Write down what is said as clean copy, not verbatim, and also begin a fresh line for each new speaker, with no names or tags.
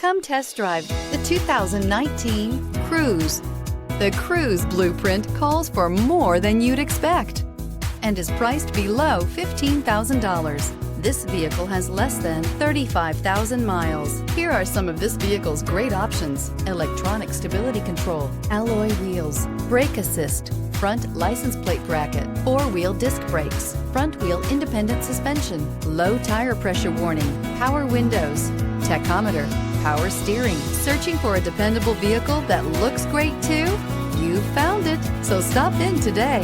Come test drive the 2019 Cruze. The Cruze blueprint calls for more than you'd expect and is priced below $15,000. This vehicle has less than 35,000 miles. Here are some of this vehicle's great options: electronic stability control, alloy wheels, brake assist, front license plate bracket, four-wheel disc brakes, front-wheel independent suspension, low tire pressure warning, power windows, tachometer, power steering. Searching for a dependable vehicle that looks great too? You found it, so stop in today.